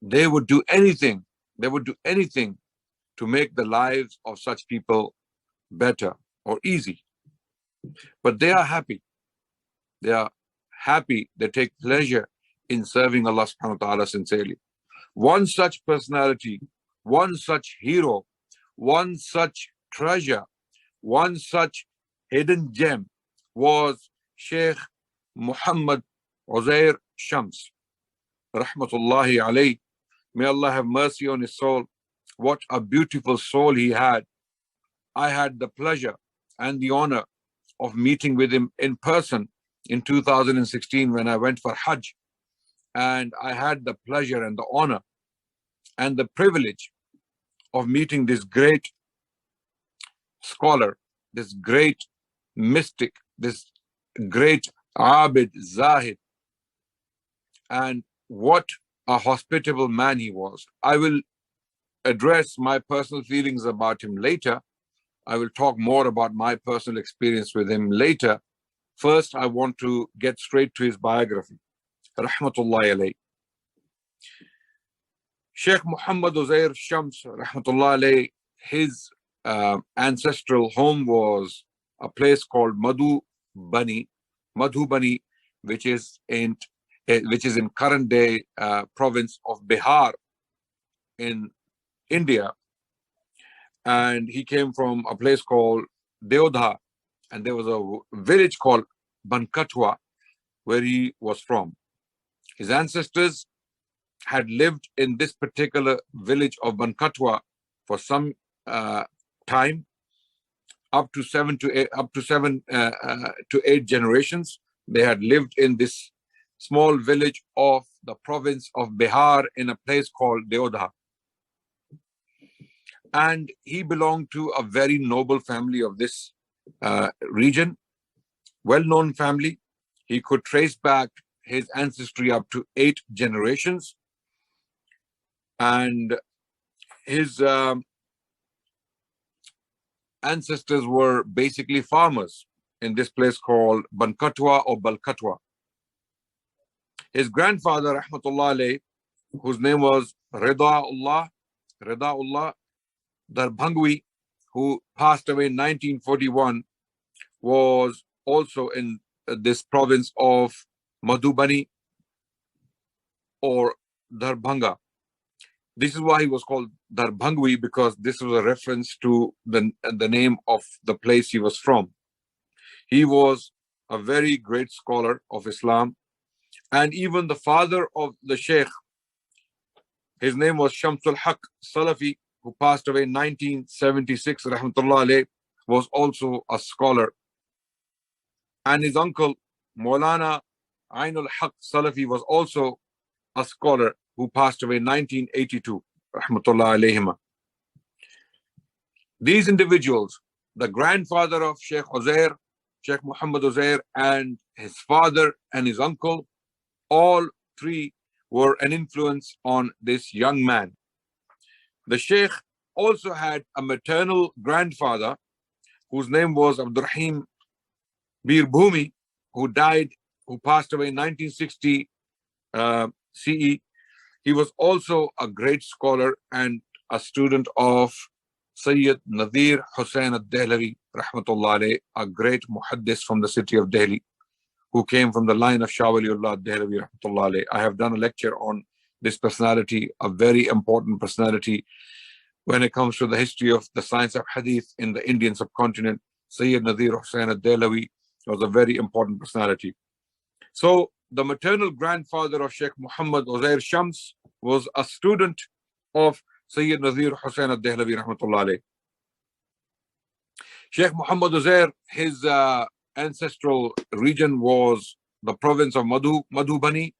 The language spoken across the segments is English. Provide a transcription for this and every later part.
They would do anything. They would do anything to make the lives of such people better or easy. But they are happy. They are happy. They take pleasure in serving Allah subhanahu wa ta'ala sincerely. One such personality, one such hero, one such treasure, one such hidden gem was Sheikh Muhammad Uzair Shams, rahmatullahi alayh. May Allah have mercy on his soul. What a beautiful soul he had. I had the pleasure and the honor of meeting with him in person in 2016 when I went for Hajj. And I had the pleasure and the honor and the privilege of meeting this great scholar, this great mystic, this great Abid Zahid. And what a hospitable man he was. I will address my personal feelings about him later. I will talk more about my personal experience with him later. First, I want to get straight to his biography. Rahmatullahi alayh. Sheikh Muhammad Uzair Shams, rahmatullahi alayh, his ancestral home was a place called Madhubani, which is in current day province of Bihar in India. And he came from a place called Deodha, and there was a village called Bankatwa where he was from. His ancestors had lived in this particular village of Bankatwa for some time, up to seven to eight generations. They had lived in this small village of the province of Bihar in a place called Deodha. And he belonged to a very noble family of this region, well-known family. He could trace back his ancestry up to 8 generations. And his ancestors were basically farmers in this place called Bankatwa or Balkatwa. His grandfather, rahmatullah alayh, whose name was Ridaullah Darbhangwi, who passed away in 1941, was also in this province of Madhubani or Darbhanga. This is why he was called Darbhangwi, because this was a reference to the name of the place he was from. He was a very great scholar of Islam, and even the father of the Sheikh, his name was Shamsul Haq Salafi, who passed away in 1976, rahmatullah alayh, was also a scholar. And his uncle, Maulana Ainul Haq Salafi, was also a scholar who passed away in 1982, rahmatullah alayhima. These individuals, the grandfather of Sheikh Uzair, Sheikh Muhammad Uzair, and his father and his uncle, all three were an influence on this young man. The Sheikh also had a maternal grandfather whose name was Abdurrahim Bir Bhumi, who passed away in 1960 CE. He was also a great scholar and a student of Sayyid Nadir Hussain al-Dehlavi, rahmatullah alayh, a great muhaddis from the city of Delhi, who came from the line of Shah Waliullah al-Dehlavi, rahmatullah alayh. I have done a lecture on this personality, a very important personality when it comes to the history of the science of hadith in the Indian subcontinent. Sayyid Nadir Hussain al-Dehlavi was a very important personality. So the maternal grandfather of Sheikh Muhammad Uzair Shams was a student of Sayyid Nadir Hussain al-Dehlavi, rahmatullah alayh. Sheikh Muhammad Uzair, his ancestral region was the province of Madhubani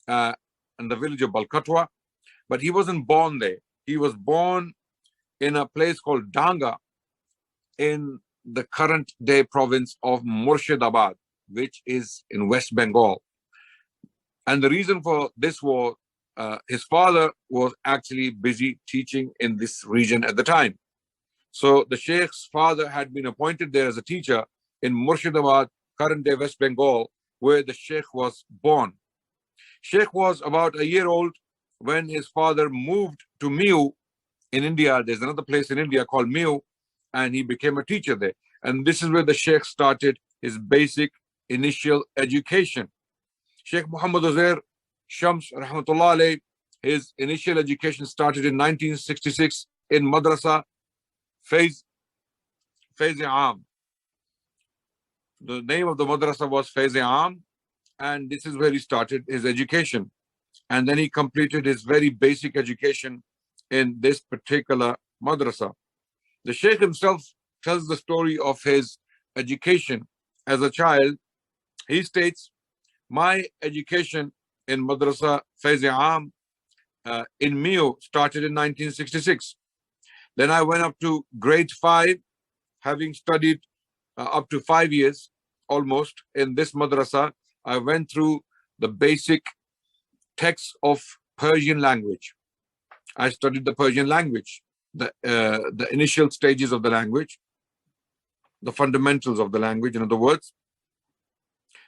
and the village of Balkatwa, but he wasn't born there. He was born in a place called Danga in the current day province of Murshidabad, which is in West Bengal. And the reason for this was his father was actually busy teaching in this region at the time. So the Sheikh's father had been appointed there as a teacher in Murshidabad, current day West Bengal, where the Sheikh was born. Sheikh was about a year old when his father moved to Miu in India. There's another place in India called Miu, and he became a teacher there. And this is where the Sheikh started his basic initial education. Sheikh Muhammad Uzair Shams, rahmatullah alayh, his initial education started in 1966 in Madrasa Faiz Am. The name of the madrasa was Faiz Am, and this is where he started his education. And then he completed his very basic education in this particular madrasa. The Sheikh himself tells the story of his education as a child. He states, my education in Madrasa Faiz Am in Miu started in 1966. Then I went up to grade 5, having studied up to 5 years almost in this madrasa. I went through the basic texts of Persian language. I studied the Persian language, the initial stages of the language, the fundamentals of the language, in other words.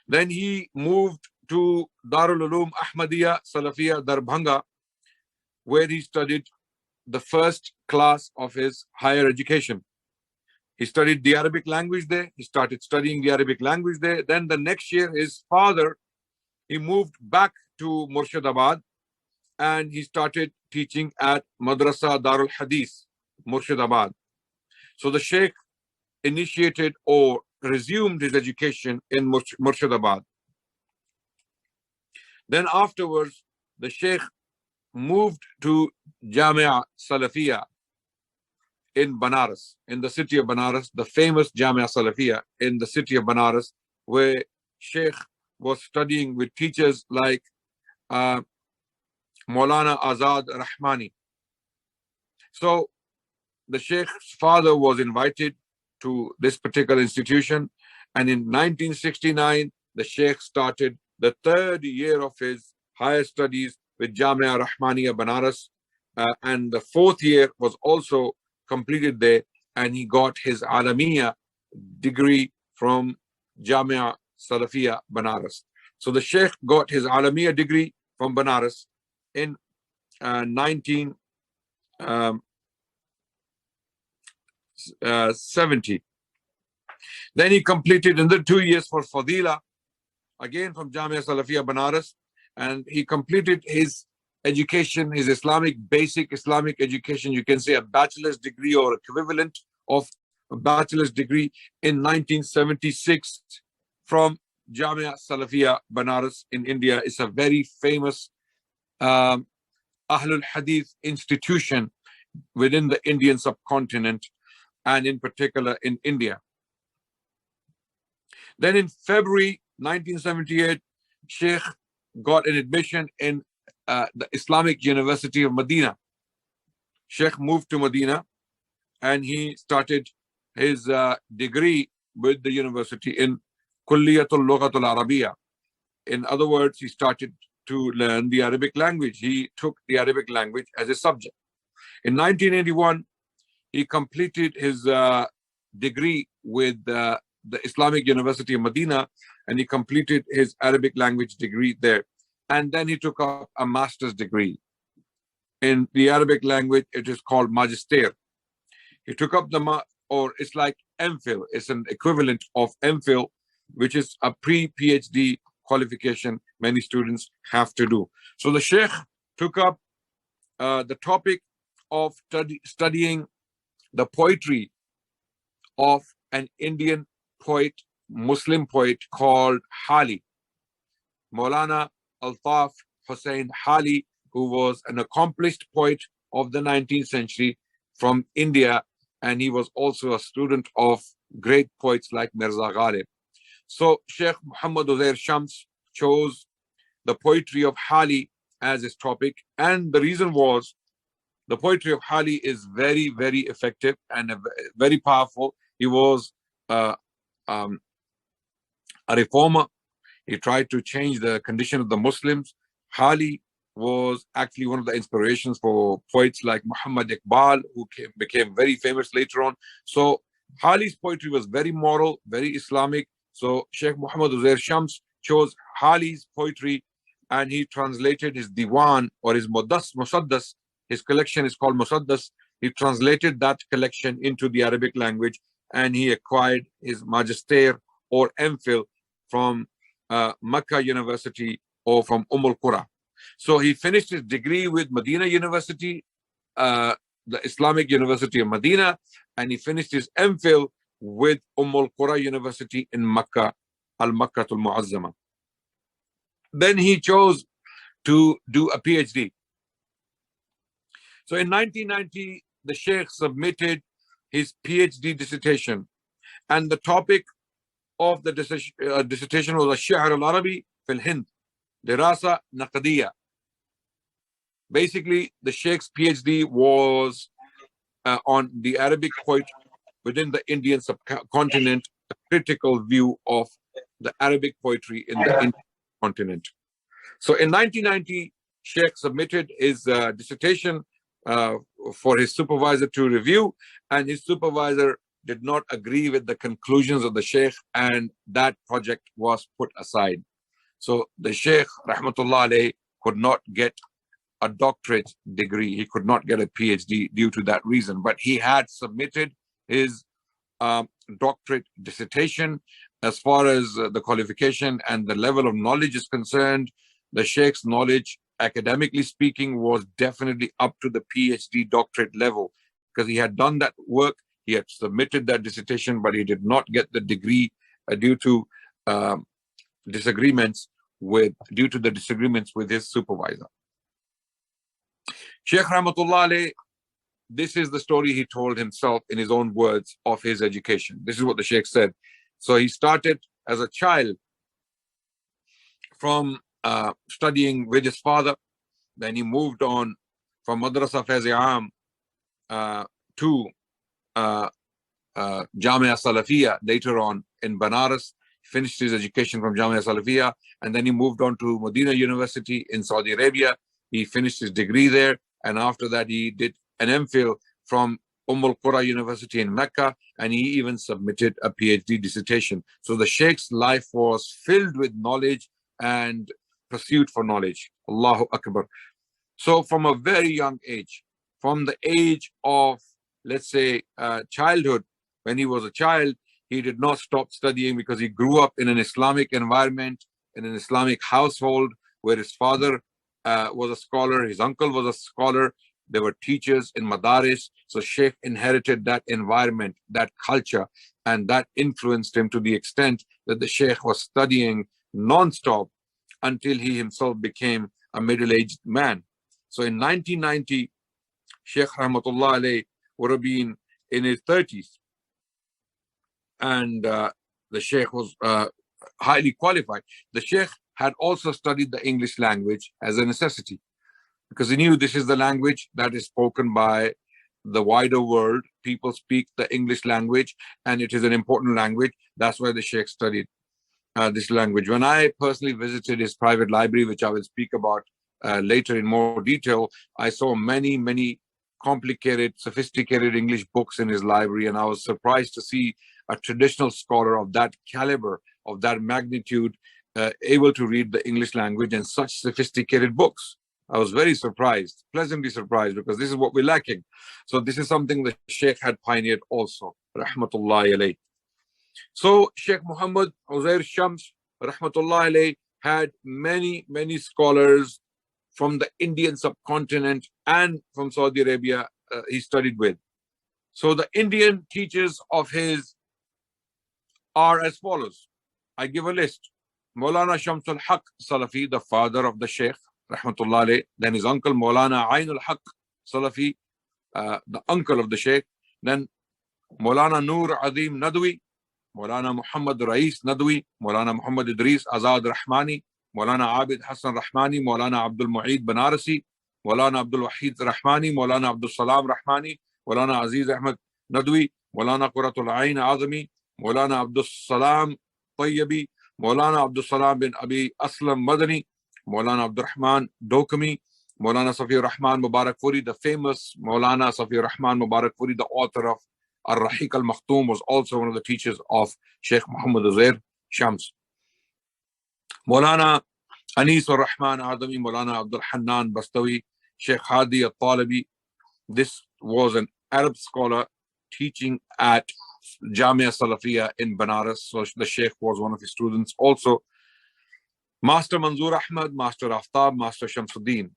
Then he moved to Darul Uloom Ahmadiyya Salafiyya Darbhanga, where he studied the first class of his higher education. He studied the Arabic language there. He started studying the Arabic language there. Then the next year, his father, he moved back to Murshidabad, and he started teaching at Madrasa Darul Hadith, Murshidabad. So the Sheikh initiated or resumed his education in Murshidabad. Then afterwards, the Sheikh moved to Jamia Salafiyya in Banaras, in the city of Banaras, the famous Jamia Salafiyya in the city of Banaras, where Sheikh was studying with teachers like Maulana Azad Rahmani. So the Sheikh's father was invited to this particular institution, and in 1969, the Sheikh started the 3rd year of his higher studies with Jamia Rahmaniya Banaras, and the 4th year was also completed there, and he got his Alamiya degree from Jamia Salafiyya Banaras. So the Sheikh got his Alamiya degree from Banaras in 1970. Then he completed another 2 years for Fadila, again from Jamia Salafiyya Banaras, and he completed his education, his basic Islamic education, you can say a bachelor's degree or equivalent of a bachelor's degree, in 1976 from Jamia Salafiyya Banaras in India. It's a very famous Ahlul Hadith institution within the Indian subcontinent, and in particular in India. Then in February 1978, Sheikh got an admission in the Islamic University of Medina. Sheikh moved to Medina, and he started his degree with the university in Kulliyatul Lughatul Arabiya. In other words, he started to learn the Arabic language. He took the Arabic language as a subject. In 1981, he completed his degree with the Islamic University of Medina, and he completed his Arabic language degree there. And then he took up a master's degree. In the Arabic language, it is called Magister. He took up or it's like MPhil. It's an equivalent of MPhil, which is a pre-PhD qualification many students have to do. So the Sheikh took up the topic of studying the poetry of an Indian poet, Muslim poet called Hali, Maulana Altaf Hussain Hali, who was an accomplished poet of the 19th century from India, and he was also a student of great poets like Mirza Ghalib. So Sheikh Muhammad Uzair Shams chose the poetry of Hali as his topic, and the reason was the poetry of Hali is very, very effective and very powerful. He was a reformer. He tried to change the condition of the Muslims. Hali was actually one of the inspirations for poets like Muhammad Iqbal, who became very famous later on. So Hali's poetry was very moral, very Islamic. So Sheikh Muhammad Uzair Shams chose Hali's poetry and he translated his Diwan or his Musaddas. His collection is called Musaddas. He translated that collection into the Arabic language, and he acquired his Magister or MPhil from Makkah University or from Qura. So he finished his degree with Medina University, the Islamic University of Medina, and he finished his MPhil with Qura University in Makkah, Al-Makkah Al-Mu'azzama. Then he chose to do a PhD. So in 1990, the Sheikh submitted his PhD dissertation, and the topic of the dissertation was Ash-Shi'r al-Arabi fil Hind, Dirasa Naqdiyya. Basically, the Sheikh's PhD was on the Arabic poetry within the Indian subcontinent, a critical view of the Arabic poetry in the Indian continent. So in 1990, Sheikh submitted his dissertation for his supervisor to review, and his supervisor did not agree with the conclusions of the Sheikh, and that project was put aside. So the Sheikh, rahmatullah alayhi, could not get a doctorate degree. He could not get a PhD due to that reason, but he had submitted his doctorate dissertation. As far as the qualification and the level of knowledge is concerned, the Sheikh's knowledge, academically speaking, was definitely up to the PhD doctorate level, because he had done that work, he had submitted that dissertation, but he did not get the degree due to disagreements with his supervisor. Sheikh Rahmatullah alayh, this is the story he told himself in his own words of his education. This is what the Sheikh said. So he started as a child from studying with his father. Then he moved on from Madrasa Faiz-e-Aam to Jamia Salafia later on in Banaras. He finished his education from Jamia Salafia, and then he moved on to Medina University in Saudi Arabia. He finished his degree there, and after that he did an MPhil from Qura University in Mecca, and he even submitted a PhD dissertation. So the Sheikh's life was filled with knowledge and pursuit for knowledge. Allahu Akbar. So from a very young age, from the age of, let's say, childhood, when he was a child, he did not stop studying, because he grew up in an Islamic environment, in an Islamic household, where his father was a scholar, his uncle was a scholar, there were teachers in Madaris. So Sheikh inherited that environment, that culture, and that influenced him to the extent that the Sheikh was studying non-stop until he himself became a middle-aged man. So in 1990, Sheikh Rahmatullah alayh would have been in his 30s, and the Sheikh was highly qualified. The Sheikh had also studied the English language as a necessity, because he knew this is the language that is spoken by the wider world. People speak the English language, and it is an important language. That's why the Sheikh studied this language. When I personally visited his private library, which I will speak about later in more detail, I saw many complicated, sophisticated English books in his library, and I was surprised to see a traditional scholar of that caliber, of that magnitude, able to read the English language and such sophisticated books. I was very surprised, pleasantly surprised, because this is what we're lacking. So this is something the Sheikh had pioneered also, rahmatullahi alayh. So Sheikh Muhammad Uzair Shams, rahmatullahi alayh, had many scholars from the Indian subcontinent and from Saudi Arabia he studied with. So the Indian teachers of his are as follows. I give a list. Maulana Shamsul Haq Salafi, the father of the Sheikh, rahmatullah alayh. Then his uncle Maulana Ainul Haq Salafi, the uncle of the Sheikh. Then Maulana Noor Azim Nadwi, Maulana Muhammad Rais Nadwi, Maulana Muhammad Idris Azad Rahmani, Maulana Abid Hassan Rahmani, Maulana Abdul Mueed Banarasi, Maulana Abdul Wahid Rahmani, Maulana Abdul Salam Rahmani, Maulana Aziz Ahmed Nadwi, Maulana Quratul Ain Azami, Maulana Abdul Salam Tayyibi, Maulana Abdul Salam bin Abi Aslam Madani, Maulana Abdul Rahman Dokami, Maulana Safi Rahman Mubarak Furi, the famous Maulana Safi Rahman Mubarak Furi, the author of Ar-Rahiq al-Makhtoom, was also one of the teachers of Sheikh Muhammad Uzair Shams. Maulana Anis ur Rahman Adami, Maulana Abdul Hannan Bastawi, Sheikh Hadi al-Talibi. This was an Arab scholar teaching at Jamia Salafia in Banaras. So the Sheikh was one of his students. Also, Master Manzoor Ahmad, Master Aftab, Master Shamsuddin.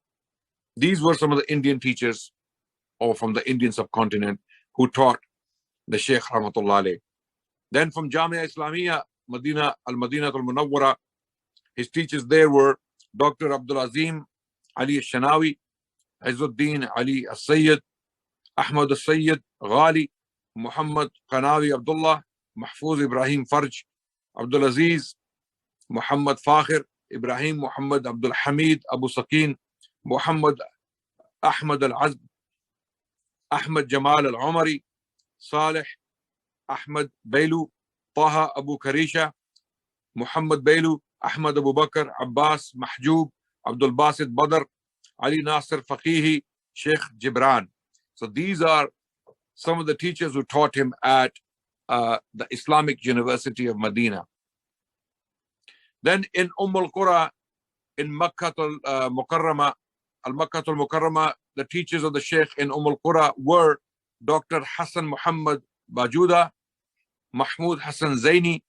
These were some of the Indian teachers or from the Indian subcontinent who taught the Sheikh Rahmatullah alayh. Then from Jamia Islamia, Madina al-Munawwara, his teachers there were Dr. Abdul Azim Ali al-Shanawi, Izzuddin Ali al-Sayyid, Ahmad al-Sayyid Ghali, Muhammad Qanawi Abdullah, Mahfuz Ibrahim Farj, Abdul Aziz Muhammad Fakhir, Ibrahim Muhammad Abdul Hamid Abu Sakin, Muhammad Ahmad al-Azb, Ahmad Jamal al-Umari, Saleh Ahmad Bailu, Taha Abu Karisha, Muhammad Bailu, Ahmad Abu Bakr, Abbas Mahjub, Abdul Basit Badr, Ali Nasir Faqihi, Sheikh Jibran. So these are some of the teachers who taught him at the Islamic University of Medina. Then in al-Qura, in Makkah al-Mukarrama, the teachers of the Sheikh in al-Qura were Dr. Hassan Muhammad Bajuda, Mahmud Hassan Zaini,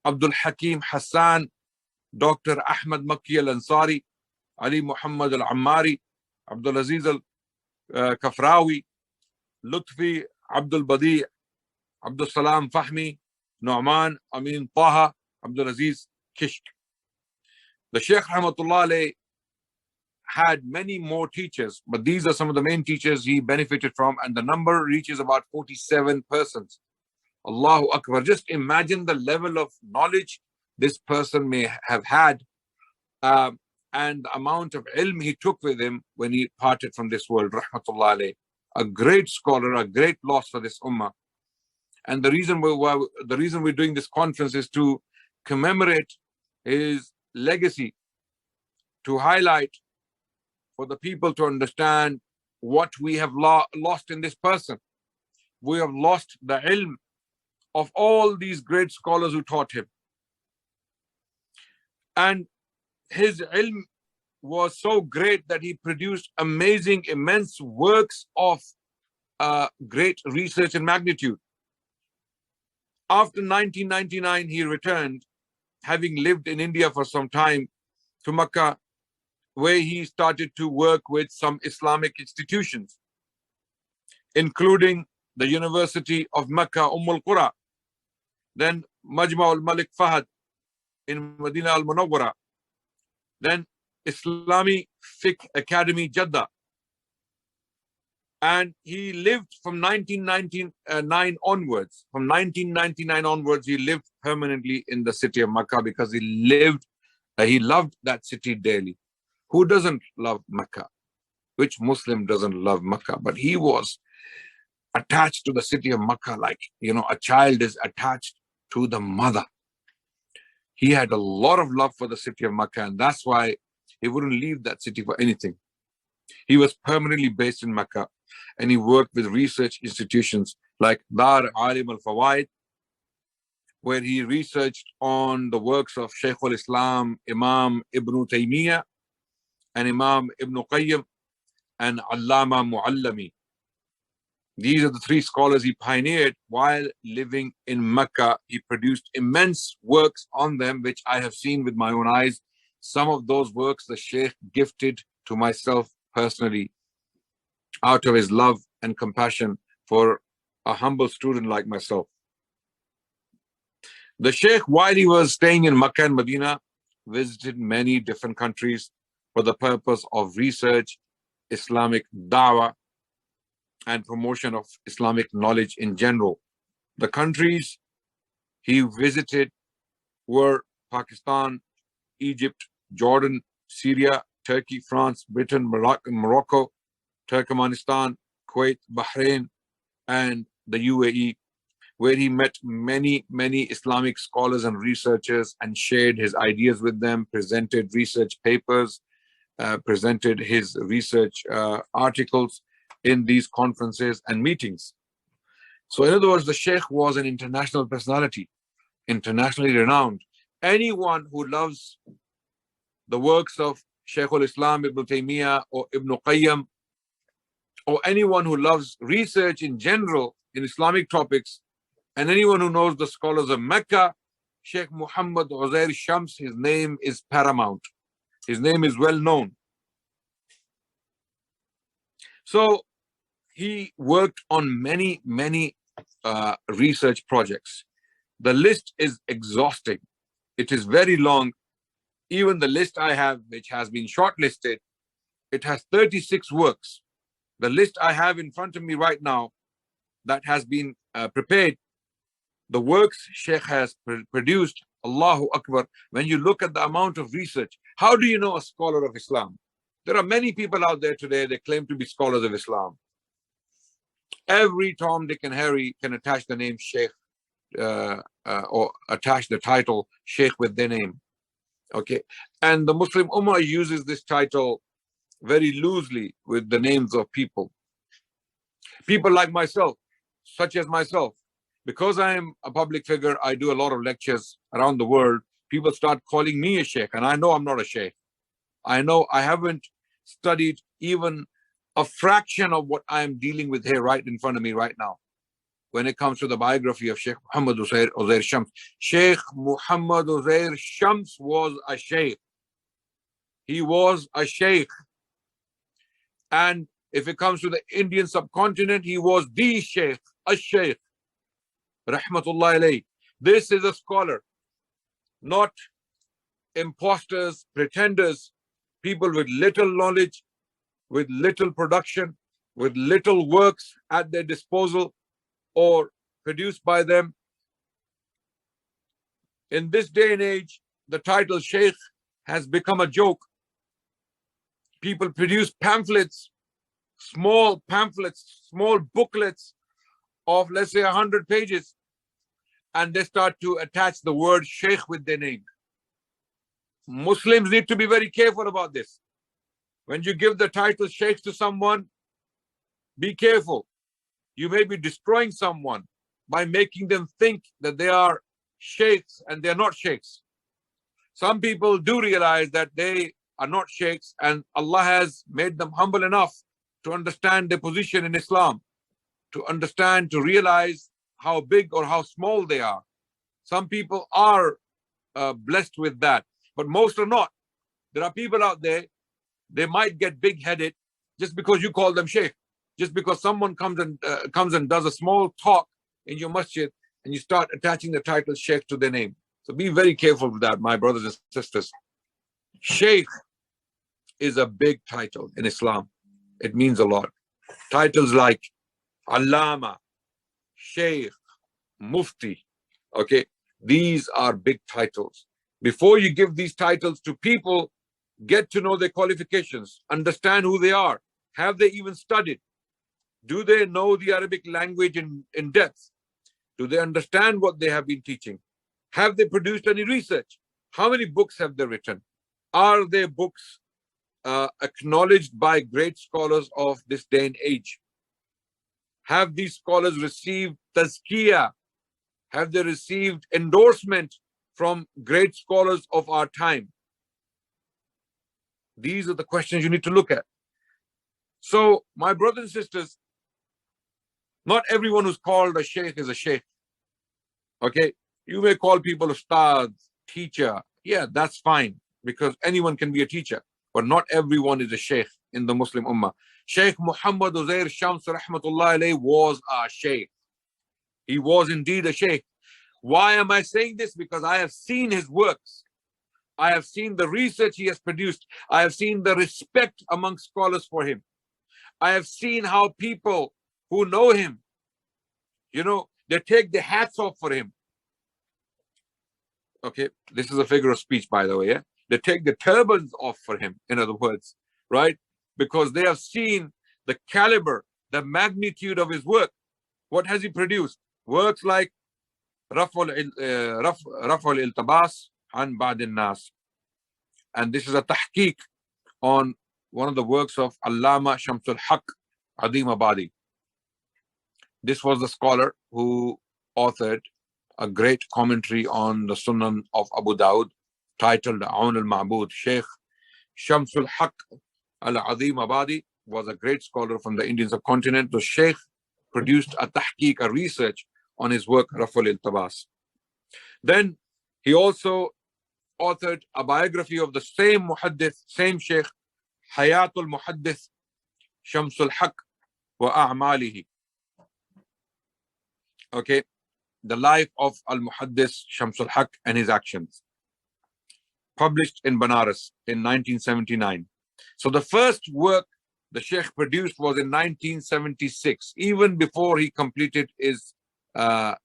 Abdul Hakim Hassan, Dr. Ahmad Makki al-Ansari, Ali Muhammad al-Ammari, Abdul Aziz al-Kafrawi, Lutfi Abdul Badi, Abdul Salam Fahmi, Nu'man Amin Taha, Abdul Aziz Kishk. The Sheikh Rahmatullah alayh had many more teachers, but these are some of the main teachers he benefited from, and the number reaches about 47 persons. Allahu Akbar. Just imagine the level of knowledge this person may have had and the amount of ilm he took with him when he parted from this world. Rahmatullah alayh. A great scholar, a great loss for this ummah. And the reason we're doing this conference is to commemorate his legacy, to highlight for the people to understand what we have lost in this person. We have lost the ilm of all these great scholars who taught him. And his ilm was so great that he produced amazing, immense works of great research and magnitude. After 1999, he returned, having lived in India for some time, to Makkah, where he started to work with some Islamic institutions, including the University of Makkah, al-Qura, then Majma al-Malik Fahad in Medina al-Munawwara, then Islami Fiqh Academy, Jeddah. And he lived from 1999 onwards. From 1999 onwards, he lived permanently in the city of Makkah because he loved that city dearly. Who doesn't love Makkah? Which Muslim doesn't love Makkah? But he was attached to the city of Makkah like, a child is attached to the mother. He had a lot of love for the city of Makkah, and that's why he wouldn't leave that city for anything. He was permanently based in Makkah, and he worked with research institutions like Dar Alim al-Fawaid, where he researched on the works of Shaykh al-Islam, Imam Ibn Taymiyyah, and Imam Ibn Qayyim, and Allama Muallami. These are the three scholars he pioneered while living in Mecca. He produced immense works on them, which I have seen with my own eyes. Some of those works the Sheikh gifted to myself personally out of his love and compassion for a humble student like myself. The Sheikh, while he was staying in Mecca and Medina, visited many different countries for the purpose of research, Islamic da'wah, and promotion of Islamic knowledge in general. The countries he visited were Pakistan, Egypt, Jordan, Syria, Turkey, France, Britain, Morocco, Turkmenistan, Kuwait, Bahrain, and the UAE, where he met many Islamic scholars and researchers and shared his ideas with them, presented research papers, presented his research articles in these conferences and meetings. So in other words, the Sheikh was an international personality, internationally renowned. Anyone who loves the works of Shaykh al-Islam Ibn Taymiyyah or Ibn Qayyim, or anyone who loves research in general in Islamic topics, and anyone who knows the scholars of Mecca, Sheikh Muhammad Uzair Shams, his name is paramount. His name is well known. So he worked on many research projects. The list is exhausting. It is very long. Even the list I have, which has been shortlisted, it has 36 works. The list I have in front of me right now that has been prepared, the works Sheikh has produced, Allahu Akbar. When you look at the amount of research, how do you know a scholar of Islam? There are many people out there today that claim to be scholars of Islam. Every Tom, Dick and Harry can attach the name Sheikh or attach the title Sheikh with their name. Okay, and the Muslim Ummah uses this title very loosely with the names of people. People like myself, such as myself, because I am a public figure, I do a lot of lectures around the world. People start calling me a sheikh, and I know I'm not a sheikh. I know I haven't studied even a fraction of what I am dealing with here right in front of me right now. When it comes to the biography of Sheikh Muhammad Uzair Shams, Sheikh Muhammad Uzair Shams was a sheikh. He was a sheikh. And if it comes to the Indian subcontinent, he was the sheikh, a sheikh. Rahmatullah alayh. This is a scholar, not imposters, pretenders, people with little knowledge, with little production, with little works at their disposal or produced by them. In this day and age, the title Sheikh has become a joke. People produce pamphlets, small booklets of, let's say, 100 pages, and they start to attach the word Sheikh with their name. Muslims need to be very careful about this. When you give the title Sheikh to someone, be careful. You may be destroying someone by making them think that they are sheikhs and they are not sheikhs. Some people do realize that they are not sheikhs, and Allah has made them humble enough to understand their position in Islam, to understand, to realize how big or how small they are. Some people are blessed with that, but most are not. There are people out there, they might get big-headed just because you call them sheikh. Just because someone comes and does a small talk in your masjid and you start attaching the title sheikh to their name. So be very careful with that, my brothers and sisters. Sheikh is a big title in Islam. It means a lot. Titles like Allama, Sheikh, Mufti, okay? These are big titles. Before you give these titles to people, get to know their qualifications, understand who they are. Have they even studied? Do they know the Arabic language in depth? Do they understand what they have been teaching? Have they produced any research? How many books have they written? Are their books acknowledged by great scholars of this day and age? Have these scholars received tazkiyah? Have they received endorsement from great scholars of our time? These are the questions you need to look at. So, my brothers and sisters, not everyone who's called a sheikh is a sheikh. Okay? You may call people ustad, teacher. Yeah, that's fine, because anyone can be a teacher. But not everyone is a sheikh in the Muslim Ummah. Sheikh Muhammad Uzair Shams rahmatullah alayh was a sheikh. He was indeed a sheikh. Why am I saying this? Because I have seen his works. I have seen the research he has produced. I have seen the respect among scholars for him. I have seen how people who know him, you know, they take their hats off for him. Okay, this is a figure of speech, by the way. Yeah? They take the turbans off for him, in other words, right? Because they have seen the caliber, the magnitude of his work. What has he produced? Works like Raf'ul Iltabas an Ba'd al-Nas. And this is a tahqiq on one of the works of Allama Shamsul Haq Adim Abadi. This was the scholar who authored a great commentary on the Sunan of Abu Dawud titled Aun al-Ma'bud, Sheikh Shamsul Haq Al-Azim Abadi was a great scholar from the Indian subcontinent. The Sheikh produced a tahqiq, a research on his work, Raful Iltabas. Then he also authored a biography of the same muhaddith, same Sheikh, Hayatul Muhaddith Shamsul Haq wa A'malihi. Okay, the life of Al-Muhaddith Shamsul Haq and his actions. Published in Banaras in 1979. So the first work the Sheikh produced was in 1976, even before he completed his, I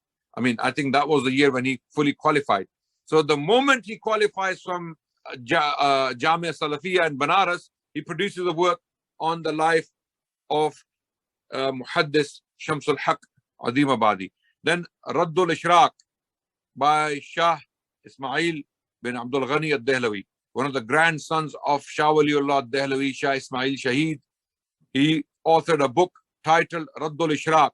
think that was the year when he fully qualified. So the moment he qualifies from Jamia Salafia in Banaras, he produces a work on the life of Muhaddith Shamsul Haq Azim Abadi. Then Raddul Ishraq by Shah Ismail bin Abdul Ghani al-Dehlawi, one of the grandsons of Shah Waliullah al-Dehlawi, Shah Ismail Shaheed. He authored a book titled Raddul Ishraq,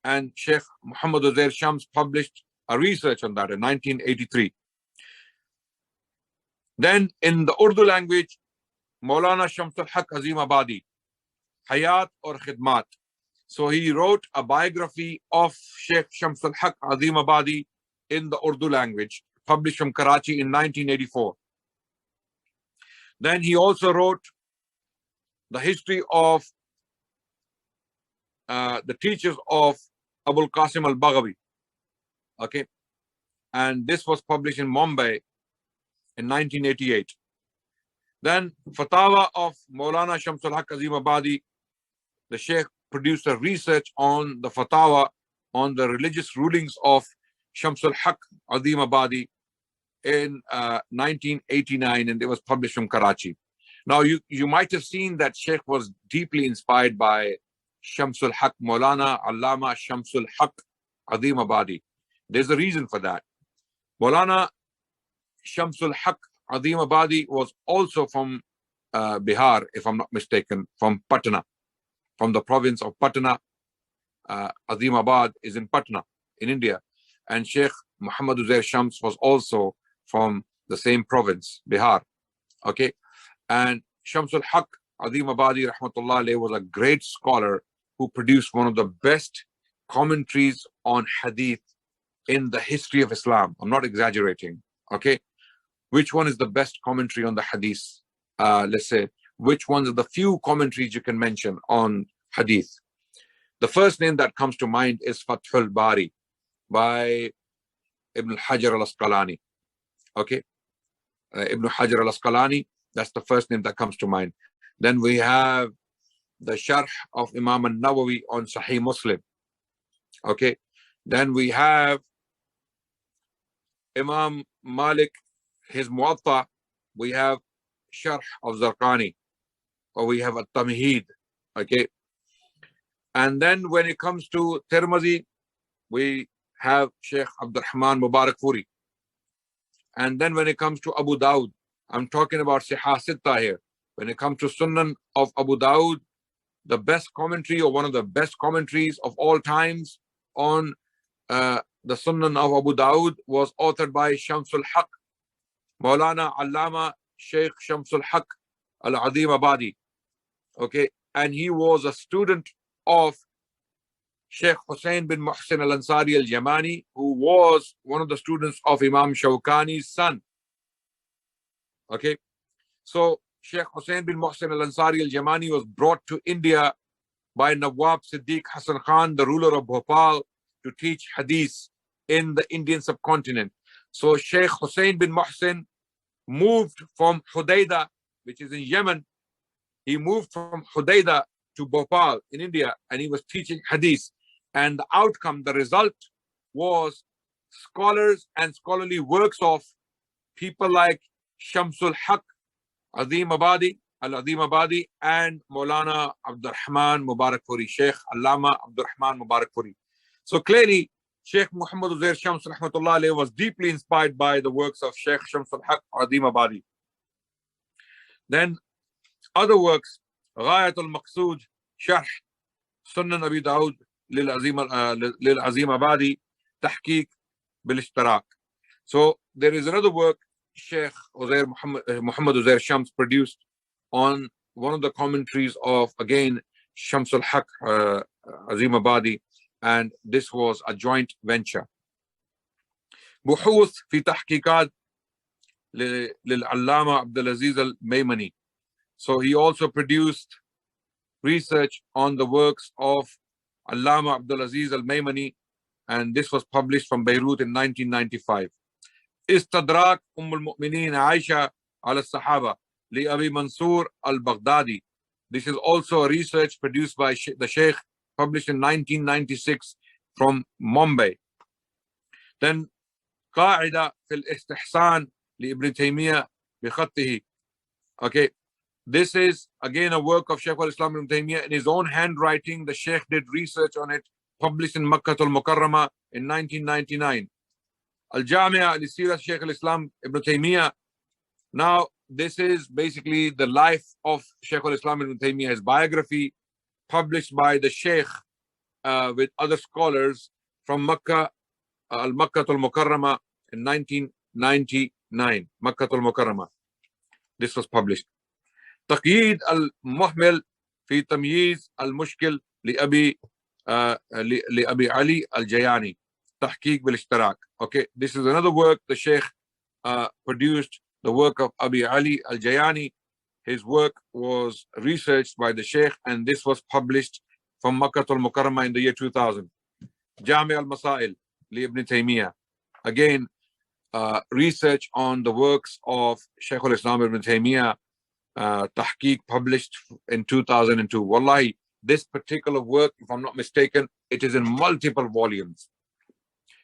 and Sheikh Muhammad Uzair Shams published a research on that in 1983. Then in the Urdu language, Maulana Shamsul Haq Azim Abadi, Hayat or Khidmat. So he wrote a biography of Sheikh Shamsul Haq Azim Abadi in the Urdu language, published from Karachi in 1984. Then he also wrote the history of the teachers of Abul Qasim al-Baghawi. Okay, and this was published in Mumbai in 1988. Then Fatawa of Maulana Shamsul Haq Azim Abadi, the Sheikh produced a research on the Fatawa on the religious rulings of Shamsul Haq Azim Abadi in 1989, and it was published from Karachi. Now you might have seen that Sheikh was deeply inspired by Shamsul Haq, Maulana Allama Shamsul Haq Azim Abadi. There's a reason for that. Maulana Shamsul Haq Azim Abadi was also from Bihar, if I'm not mistaken, from Patna, from the province of Patna. Azim Abad is in Patna, in India. And Sheikh Muhammad Uzair Shams was also from the same province, Bihar. Okay. And Shamsul Haq Azim Abadi rahmatullah alayhi was a great scholar who produced one of the best commentaries on hadith in the history of Islam. I'm not exaggerating. Okay. Which one is the best commentary on the hadith? Let's say, which ones are the few commentaries you can mention on hadith? The first name that comes to mind is Fathul Bari by Ibn Hajar al-Asqalani. Okay. Ibn Hajar al-Asqalani, that's the first name that comes to mind. Then we have the Sharh of Imam al-Nawawi on Sahih Muslim. Okay. Then we have Imam Malik, his Muwatta. We have Sharh of Zarqani, or we have At-Tamheed. Okay. And then when it comes to Tirmidhi, we have Sheikh Abdul Rahman Mubarak Furi. And then when it comes to Abu Dawud, I'm talking about Sihah Sitta here. When it comes to Sunan of Abu Dawud, the best commentary, or one of the best commentaries of all times on the Sunan of Abu Dawud, was authored by Shamsul Haq, Maulana Allama Sheikh Shamsul Haq Al-Azim Abadi. Okay, and he was a student of Sheikh Hussain bin Muhsin Al-Ansari Al-Yamani, who was one of the students of Imam Shawkani's son. Okay, so Sheikh Hussain bin Muhsin Al-Ansari Al-Yamani was brought to India by Nawab Siddiq Hasan Khan, the ruler of Bhopal, to teach hadith in the Indian subcontinent. So Sheikh Hussain bin Muhsin moved from Hudaydah, which is in Yemen. He moved from Hudaydah to Bhopal in India, and he was teaching hadith. And the outcome, the result, was scholars and scholarly works of people like Shamsul Haq Azim Abadi, Al-Azim Abadi, and Maulana Abdul Rahman Mubarak Furi, Sheikh Allama Abdul Rahman Mubarak Furi. So clearly, Sheikh Muhammad Uzair Shams rahmatullah alayhi was deeply inspired by the works of Sheikh Shamsul Haq Azim Abadi. Then other works, Ghayatul Maqsood, Sharh Sunan Abi Dawud Lil Azim Abadi, Tahqiq Bil Ishtarak. So there is another work, Sheikh Muhammad Uzair Shams produced on one of the commentaries of, again, Shams al-Haq Azim Abadi, and this was a joint venture. بحوث في تحقيقات للعلامة عبد العزيز الميمني. So he also produced research on the works of Allama Abdul Aziz al-Maymani, and this was published from Beirut in 1995. استدراك أم المؤمنين عائشة على الصحابة لأبي منصور al-Baghdadi. This is also a research produced by the Sheikh, published in 1996 from Mumbai. Then قاعدة في الاستحسان لابن تيمية بخطه. Okay, this is again a work of Shaykh al-Islam ibn Taymiyyah in his own handwriting. The Sheikh did research on it, published in Makkah al-Mukarramah in 1999. Al-Jami'ah li-Sirat Shaykh al-Islam ibn Taymiyyah. Now, this is basically the life of Shaykh al-Islam ibn Taymiyyah, his biography, published by the Sheikh with other scholars from Makkah, al-Makkah al-Mukarramah in 1999. Makkah al-Mukarramah. This was published. تقييد المهمل في تمييز المشكل لأبي علي الجياني. تحقيق بالاشتراك. Okay, this is another work the Sheikh produced, the work of Abi Ali al-Jayani. His work was researched by the Sheikh, and this was published from Makkah al-Mukarramah in the year 2000. Jami al-Masail li Ibn Taymiyyah. Again, research on the works of Shaykh al-Islam ibn Taymiyyah, tahqiq, published in 2002. Wallahi, this particular work, if I'm not mistaken, it is in multiple volumes.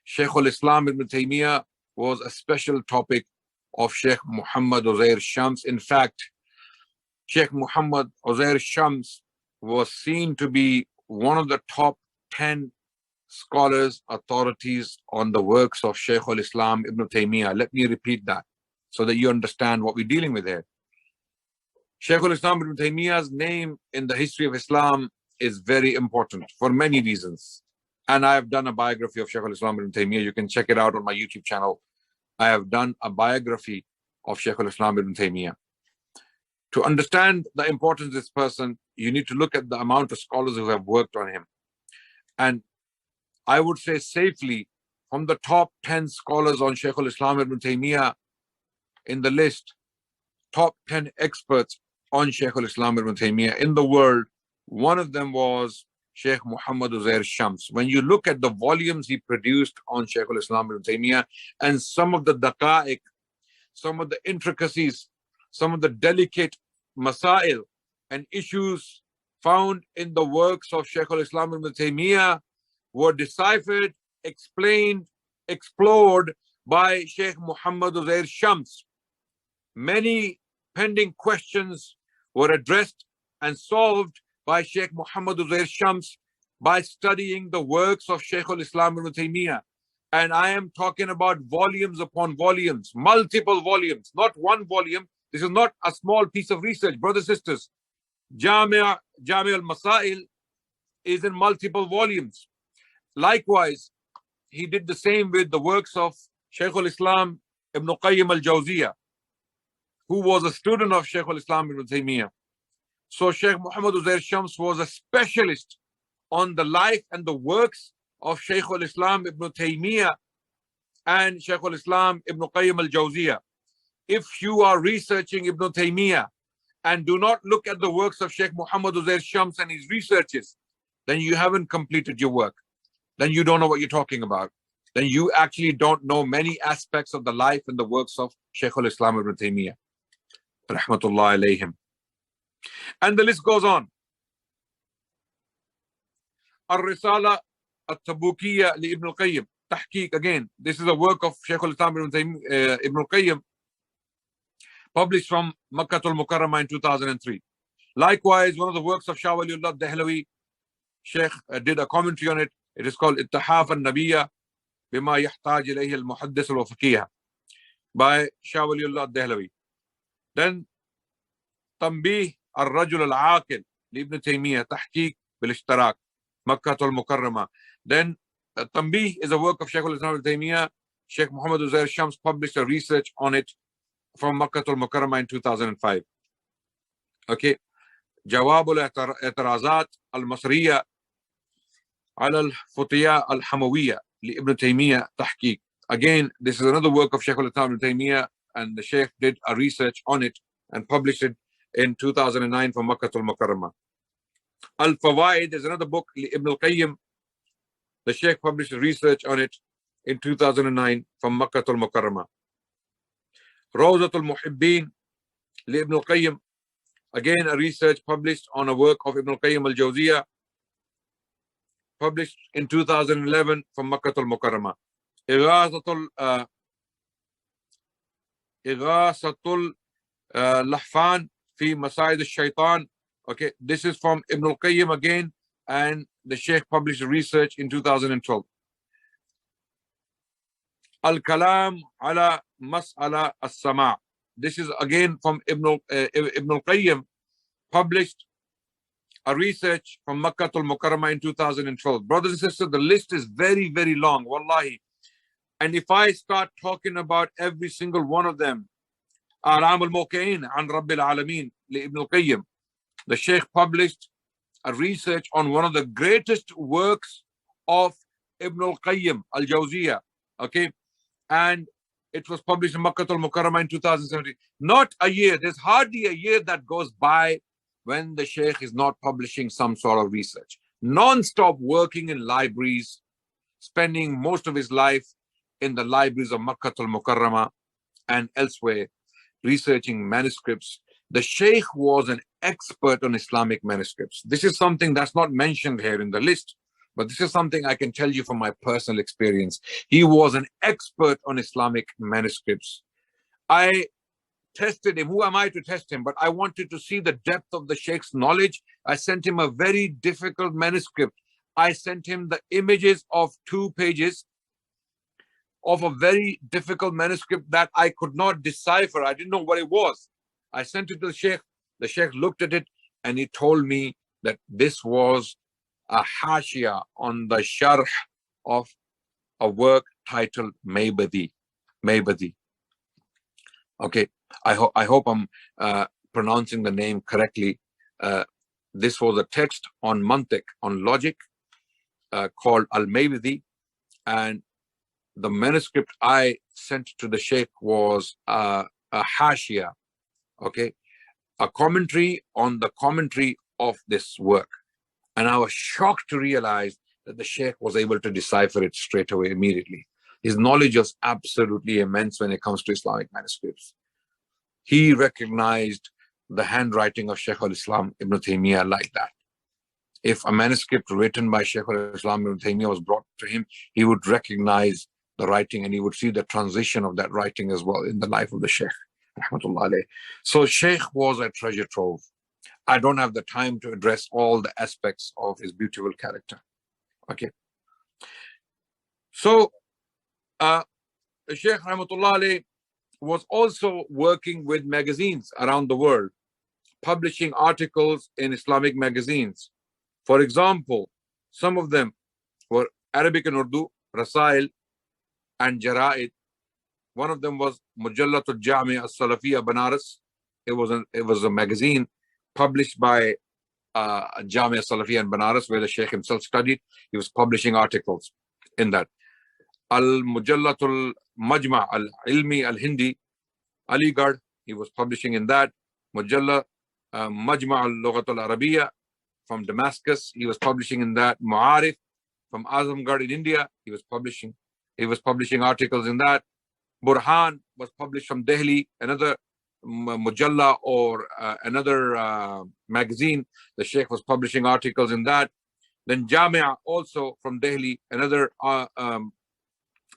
Shaykh al-Islam ibn Taymiyyah was a special topic of Sheikh Muhammad Uzair Shams. In fact, Sheikh Muhammad Uzair Shams was seen to be one of the top 10 scholars, authorities on the works of Shaykh al-Islam ibn Taymiyyah. Let me repeat that so that you understand what we're dealing with here. Shaykh al-Islam ibn Taymiyyah's name in the history of Islam is very important for many reasons. And I have done a biography of Shaykh al-Islam ibn Taymiyyah. You can check it out on my YouTube channel. I have done a biography of Shaykh al-Islam ibn Taymiyyah. To understand the importance of this person, you need to look at the amount of scholars who have worked on him. And I would say safely, from the top 10 scholars on Shaykh al-Islam ibn Taymiyyah in the list, top 10 experts on Shaykh al-Islam ibn Taymiyyah in the world, one of them was Sheikh Muhammad Uzair Shams. When you look at the volumes he produced on Shaykh al-Islam ibn Taymiyyah and some of the daqa'iq, some of the intricacies, some of the delicate masail and issues found in the works of Shaykh al-Islam ibn Taymiyyah were deciphered, explained, explored by Sheikh Muhammad Uzair Shams. Many pending questions were addressed and solved by Sheikh Muhammad Uzair Shams by studying the works of Shaykh al-Islam ibn Taymiyyah. And I am talking about volumes upon volumes, multiple volumes, not one volume. This is not a small piece of research, brothers and sisters. Jami' al-Masail is in multiple volumes. Likewise, he did the same with the works of Shaykh al-Islam ibn Qayyim al-Jawziyah, who was a student of Shaykh al-Islam ibn Taymiyyah. So Sheikh Muhammad Uzair Shams was a specialist on the life and the works of Shaykh al-Islam ibn Taymiyyah and Shaykh al-Islam ibn Qayyim al-Jawziyah. If you are researching Ibn Taymiyyah and do not look at the works of Sheikh Muhammad Uzair Shams and his researches, then you haven't completed your work. Then you don't know what you're talking about. Then you actually don't know many aspects of the life and the works of Shaykh al-Islam ibn Taymiyyah, rahmatullah alayhim. And the list goes on. Al-Risala al-Tabukiyya li Ibn al-Qayyim. Tahqiq, again, this is a work of Shaykh al-Islam ibn al-Qayyim, published from Makkah al-Mukarramah in 2003. Likewise, one of the works of Shah Waliullah Dahlawi, Sheikh did a commentary on it. It is called Ittihaf al-Nabiyya bima yahtaj ilayhi al-Muhaddis al-Wafaqiyya by Shah Waliullah Dahlawi. Then Tanbih al-Rajul al-Aqil li Ibn Taymiyyah, Tahqiq bil-Ishtarak, Makkah al-Mukarramah. Then Tanbih is a work of Shaykh al-Islam ibn Taymiyyah. Sheikh Muhammad Uzair Shams published a research on it from Makkah al-Mukarramah in 2005. Okay. جواب الاعتراضات المصرية على الفتية الحموية لابن تيمية تحقيق. Again, this is another work of Shaykh al-Islam ibn Taymiyyah, and the Shaykh did a research on it and published it in 2009 from Makkah al-Mukarramah. Al-Fawaid is another book, Ibn al-Qayyim. The Shaykh published research on it in 2009 from Makkah al-Mukarramah. Rawzat al-Muhibbin, Ibn al-Qayyim. Again, a research published on a work of Ibn al-Qayyim al-Jawziyah, published in 2011 from Makkah al-Mukarramah. Ighasatul Lahfan fi Masaid al-Shaytan. Okay, this is from Ibn al-Qayyim again, and the Shaykh published research in 2012. Al-Kalam ala Mas'ala as-Sama'. This is again from Ibn al-Qayyim, published a research from Makkah al-Mukarramah in 2012. Brothers and sisters, the list is very, very long, wallahi. And if I start talking about every single one of them, A'lam al-Muqa'in an Rabbil Alameen li Ibn al-Qayyim, the Shaykh published a research on one of the greatest works of Ibn al-Qayyim al-Jawziyah, okay? And it was published in Makkah al-Mukarramah in 2017. Not a year, there's hardly a year that goes by when the Shaykh is not publishing some sort of research. Non-stop working in libraries, spending most of his life in the libraries of Makkah al-Mukarramah and elsewhere, researching manuscripts. The Shaykh was an expert on Islamic manuscripts. This is something that's not mentioned here in the list, but this is something I can tell you from my personal experience. He was an expert on Islamic manuscripts. I tested him. Who am I to test him? But I wanted to see the depth of the Shaykh's knowledge. I sent him a very difficult manuscript. I sent him the images of 2 pages of a very difficult manuscript that I could not decipher. I didn't know what it was. I sent it to the Shaykh. The Shaykh looked at it and he told me that this was a hashia on the sharh of a work titled Maybadi. Maybadi. Okay, I hope I'm pronouncing the name correctly. This was a text on mantiq, on logic, called Al-Maybadi, and the manuscript I sent to the Shaykh was a hashia, okay, a commentary on the commentary of this work. And I was shocked to realize that the Shaykh was able to decipher it straight away, immediately. His knowledge was absolutely immense when it comes to Islamic manuscripts. He recognized the handwriting of Shaykh al-Islam Ibn Taymiyyah like that. If a manuscript written by Shaykh al-Islam Ibn Taymiyyah was brought to him, he would recognize the writing and he would see the transition of that writing as well in the life of the Shaykh. So Shaykh was a treasure trove. I don't have the time to address all the aspects of his beautiful character. Okay. So, Shaykh Rahmatullah Alayh was also working with magazines around the world, publishing articles in Islamic magazines. For example, some of them were Arabic and Urdu, Rasail and Jara'id. One of them was Mujallatul Jami al-Salafiyya Banaras. It was a magazine published by Jamia Salafiyya in Banaras, where the Shaykh himself studied. He was publishing articles in that. Al-Mujallatul Majma' al-Ilmi al-Hindi, Aligarh, he was publishing in that. Mujalla Majma' al-Lughat al-Arabiyya from Damascus, he was publishing in that. Mu'arif from Azamgarh in India, he was publishing articles in that. Burhan was published from Delhi, another mujalla or another magazine. The Shaykh was publishing articles in that. Then Jamia, also from Delhi, another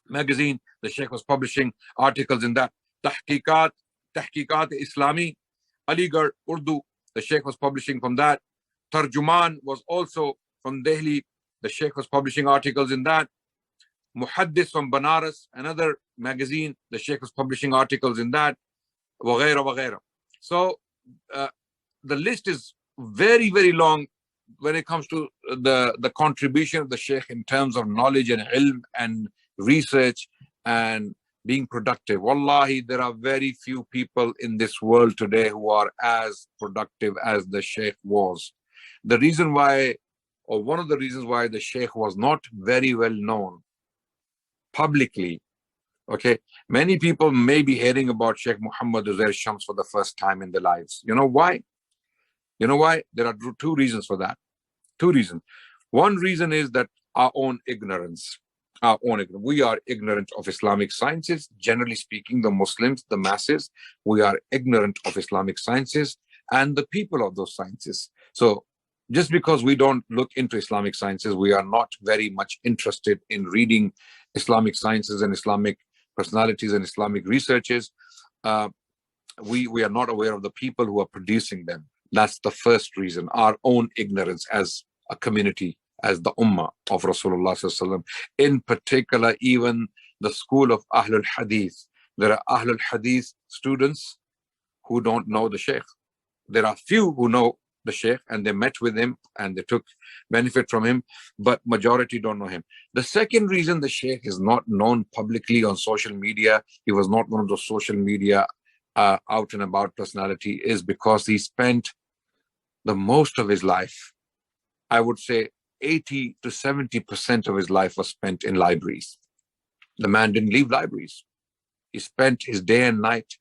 magazine. The Shaykh was publishing articles in that. Tahqiqat Islami, Aligarh, Urdu. The Shaykh was publishing from that. Tarjuman was also from Delhi. The Shaykh was publishing articles in that. Muhaddis from Banaras, another magazine. The Shaykh was publishing articles in that. Waghaira, waghaira. So the list is very, very long when it comes to the contribution of the Shaykh in terms of knowledge and ilm and research and being productive. Wallahi, there are very few people in this world today who are as productive as the Sheikh was. The reason why, or one of the reasons why the Sheikh was not very well known publicly, okay, many people may be hearing about Sheikh Muhammad Uzair Shams for the first time in their lives. You know why? You know why? There are two reasons for that. Two reasons. One reason is that our own ignorance. We are ignorant of Islamic sciences. Generally speaking, the Muslims, the masses, we are ignorant of Islamic sciences and the people of those sciences. So just because we don't look into Islamic sciences, we are not very much interested in reading Islamic sciences and Islamic personalities and Islamic researches. We are not aware of the people who are producing them. That's the first reason, our own ignorance as a community, as the ummah of Rasulullah Sallallahu Alaihi Wasallam. In particular, even the school of Ahlul Hadith. There are Ahlul Hadith students who don't know the Shaykh. There are few who know the Shaykh and they met with him and they took benefit from him, but majority don't know him. The second reason the Shaykh is not known publicly on social media, he was not one of those social media out and about personality, is because he spent the most of his life, I would say 80 to 70% of his life was spent in libraries. The man didn't leave libraries. He spent his day and night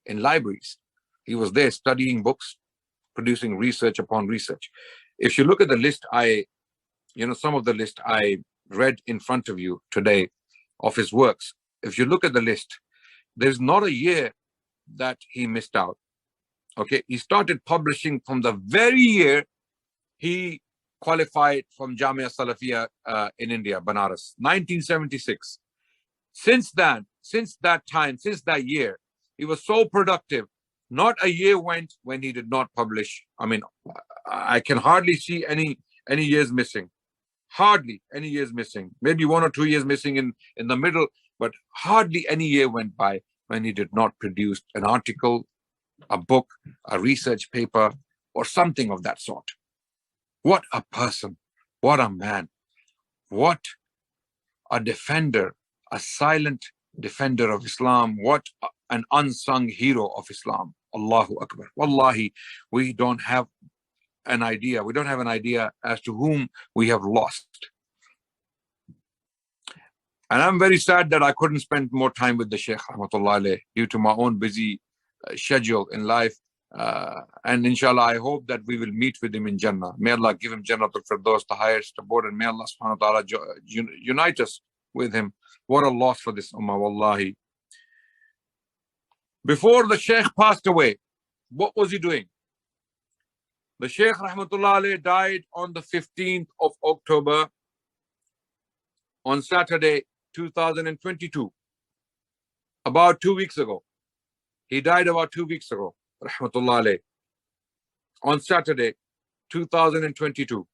in libraries. He was there studying books, producing research upon research. If you look at the list, some of the list I read in front of you today of his works, if you look at the list, there's not a year that he missed out. Okay, he started publishing from the very year he qualified from Jamia Salafia in India, Banaras, 1976. Since that year, he was so productive. Not a year went when he did not publish. I mean, I can hardly see any years missing. Hardly any years missing. Maybe 1 or 2 years missing in the middle, but hardly any year went by when he did not produce an article, a book, a research paper, or something of that sort. What a person, what a man, what a defender, a silent defender of Islam, what an unsung hero of Islam. Allahu Akbar. Wallahi, we don't have an idea. We don't have an idea as to whom we have lost. And I'm very sad that I couldn't spend more time with the Shaykh Rahmatullah Alayh due to my own busy schedule in life. And inshallah, I hope that we will meet with him in Jannah. May Allah give him Jannatul Firdaus, the highest abode, and may Allah subhanahu wa ta'ala unite us with him. What a loss for this ummah, wallahi. Before the Shaykh passed away, what was he doing? The Shaykh Rahmatullah Alayh died on the 15th of October, on Saturday, 2022. About 2 weeks ago. He died about 2 weeks ago, Rahmatullah Alayh, on Saturday, 2022,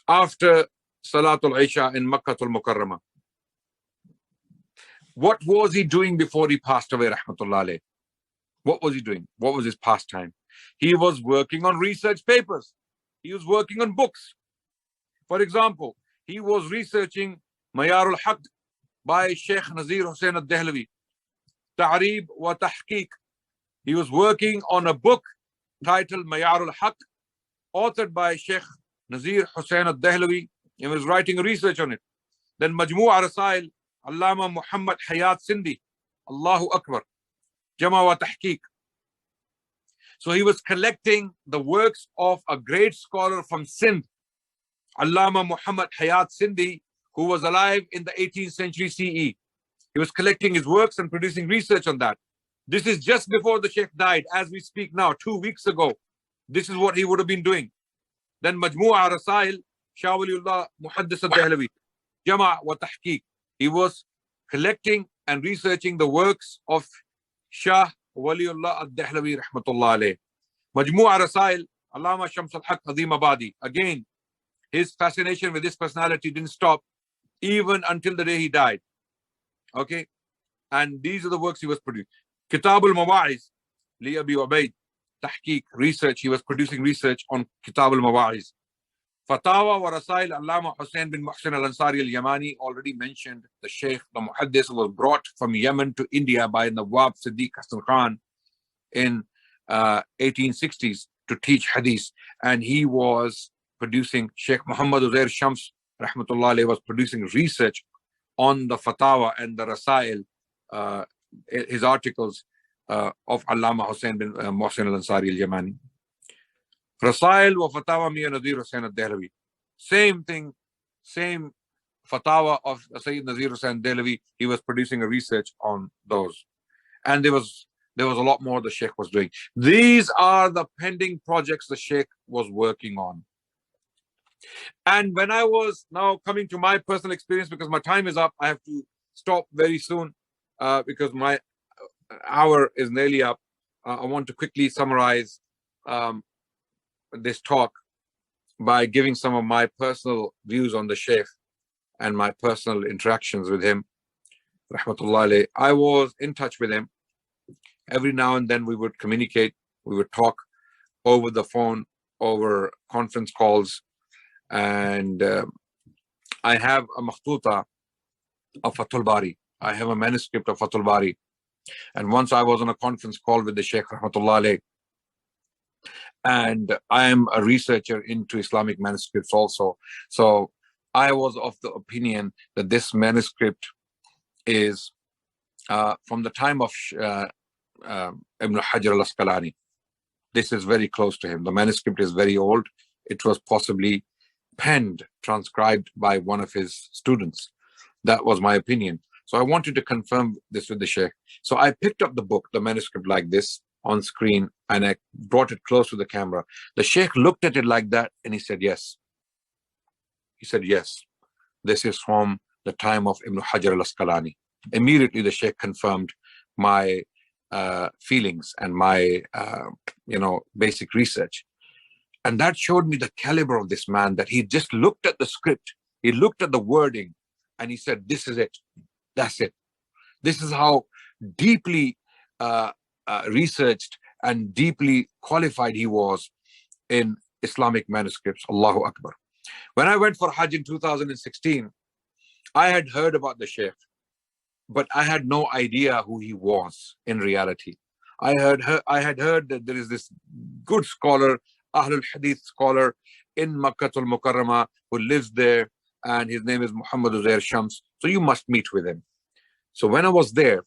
after Salatul Isha in Makkatul Mukarramah. What was he doing before he passed away, Rahmatullah Alayh? What was he doing? What was his pastime? He was working on research papers. He was working on books. For example, he was researching Mayarul Haq by Sheikh Nazir Hussain al-Dehlavi, Ta'rib wa Tahqiq. He was working on a book titled Mayarul Haq, authored by Sheikh Nazir Hussain al-Dehlavi. He was writing research on it. Then Majmu'a Rasail, Allama Muhammad Hayat Sindhi, Allahu Akbar, Jama wa Tahqiq. So he was collecting the works of a great scholar from Sindh, Allama Muhammad Hayat Sindhi, who was alive in the 18th century CE. He was collecting his works and producing research on that. This is just before the Sheikh died, as we speak now, 2 weeks ago. This is what he would have been doing. Then Majmu'a Rasail, Shah Waliullah Muhaddis al-Dehlavi, Jama' wa Tahqiq. He was collecting and researching the works of Shah Waliullah al-Dehlavi Rahmatullah Alayh. Majmu'a Rasail, Allama Shams al-Haq Azim Abadi. Again, his fascination with this personality didn't stop even until the day he died. Okay? And these are the works he was producing. Kitab al-Mawa'iz, Li Abi Ubaid, Tahqiq, research. He was producing research on Kitab al-Mawa'iz. Fatawa wa Rasail Allama Hussain bin Muhsin al-Ansari al-Yamani, already mentioned. The Sheikh, the Muhaddis, was brought from Yemen to India by Nawab Siddiq Hasan Khan in 1860s to teach hadith, and he was producing, Sheikh Muhammad Uzair Shams rahmatullah alayhi was producing research on the Fatawa and the Rasail, his articles of Allama Hussain bin Muhsin al-Ansari al-Yamani. Rasail wa Fatawa Mian Nazir Hussain al-Dehlavi. Same thing, same Fatawa of Sayyid Nazir Hussain al-Dehlavi. He was producing a research on those. And there was a lot more the Sheikh was doing. These are the pending projects the Sheikh was working on. And when I was now coming to my personal experience, because my time is up, I have to stop very soon because my hour is nearly up. I want to quickly summarize this talk by giving some of my personal views on the Sheikh and my personal interactions with him. Rahmatullah alayh. I was in touch with him. Every now and then we would communicate, we would talk over the phone, over conference calls. And I have a makhtuta of Fathul Bari. I have a manuscript of Fathul Bari. And once I was on a conference call with the Sheikh Rahmatullah alayh, and I am a researcher into Islamic manuscripts also. So I was of the opinion that this manuscript is from the time of Ibn Hajar al-Asqalani. This is very close to him. The manuscript is very old. It was possibly penned, transcribed by one of his students. That was my opinion. So I wanted to confirm this with the Sheikh. So I picked up the book, the manuscript like this on screen, and I brought it close to the camera. The Sheikh looked at it like that and he said, yes. He said, yes, this is from the time of Ibn Hajar al-Asqalani. Immediately the Sheikh confirmed my feelings and my basic research. And that showed me the caliber of this man, that he just looked at the script, he looked at the wording, and he said, this is it. That's it. This is how deeply researched and deeply qualified he was in Islamic manuscripts. Allahu Akbar. When I went for Hajj in 2016, I had heard about the Sheikh, but I had no idea who he was in reality. I had heard that there is this good scholar, Ahlul Hadith scholar in Makkah al-Mukarramah who lives there, and his name is Muhammad Uzair Shams. So you must meet with him. So when I was there,